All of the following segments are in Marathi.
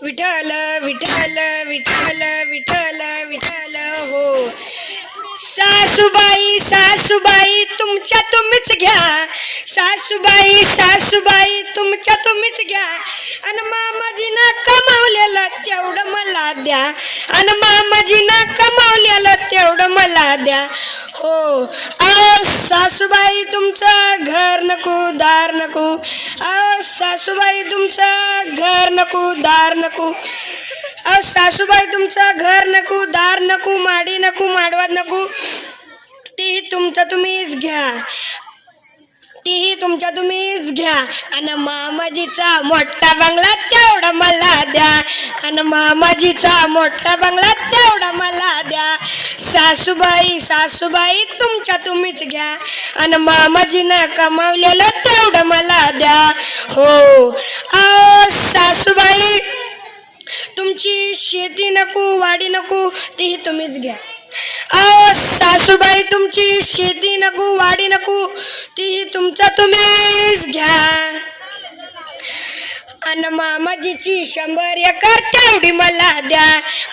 विठ्ठल विठ्ठल विठ्ठल विठ्ठल विठ्ठल हो. सासूबाई सासूबाई तुमच्या तुम्हीच घ्या, सासूबाई सासूबाई तुमच्या तुम्हीच घ्या, आणि मामाजीनं कमावलेलं तेवढं मला द्या, आणि मामाजीनं कमावलेलं तेवढं मला द्या हो. सासूबाई तुमचं घर नको दार नको, सासूबाई तुमचं घर नको दार नको, सासूबाई तुमचं घर नको दार नको, माडी नको माडवात नको, ती तुमचं तुम्हीच घ्या, तीही तुमच्या तुम्हीच घ्या, आणि मामाजीचा मोठा बंगला तेवढा मला द्या, आणि मामाजीचा मोठा बंगला तेवढा मला द्या. सासूबाई सासूबाई तुमच्या तुम्हीच घ्या, आणि मामाजीनं कमावलेलं तेवढं मला द्या हो. सासूबाई तुमची शेती नको वाडी नको, तीही तुम्हीच घ्या. सासूबाई तुमची शेती नको वाडी नको, तीही तुमचा तुम्हीच घ्या, आणि मामाजीची 100 एकर तेवढी मला द्या,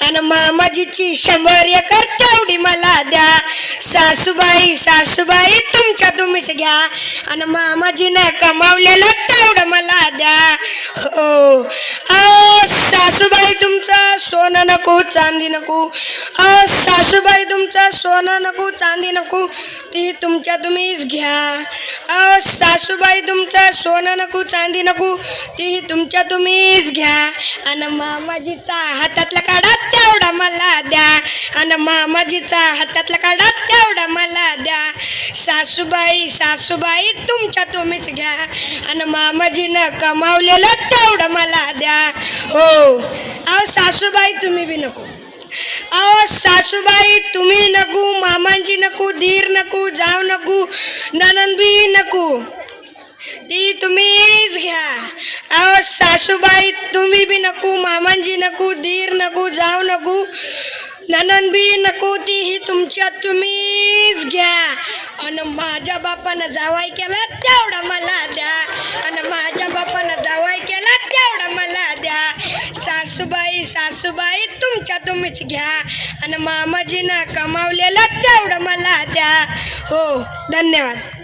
आणि मामाजीची 100 एकर तेवढी मला द्या. सासूबाई सासूबाई तुमच्या तुम्हीच घ्या, आणि मामाजीनं कमावलेलं तेवढं मला द्या हो. सासूबाई तुमचं सोनं नको चांदी नको, सासूबाई तुमचं सोनं नको चांदी नको, ती तुमच्या तुम्हीच घ्या. सासूबाई तुमचं सोनं नको चांदी नको, ती तुमच्या तुम्हीच घ्या, आणि मामाजीचा हातातला काढा तेवढा मला द्या, आणि मामाजीचा हातातला काढा तेवढा मला द्या. सासूबाई सासूबाई तुमच्या तुम्हीच घ्या, आणि मामाजीनं कमावलेलं तेवढं मला द्या हो. सासूबाई तुम्ही बी नको, सासूबाई तुम्ही नको, मामांजी नको, धीर नको, जाव नको, नणंद बी नको, ती तुम्हीच घ्या. सासूबाई तुम्ही बी नको, मामांजी नको, धीर नको, जाव नको, नणंद बी नको, तीही तुमच्या तुम्हीच घ्या, आणि माझ्या बापानं जावाई केला तेवढा मला द्या, आणि माझ्या बापानं जावाई केला तेवढा मला द्या. सासूबाई सासूबाई तुमच्या तुम्हीच घ्या, आणि मामाजीनं कमावलेलं तेवढं मला द्या हो. धन्यवाद.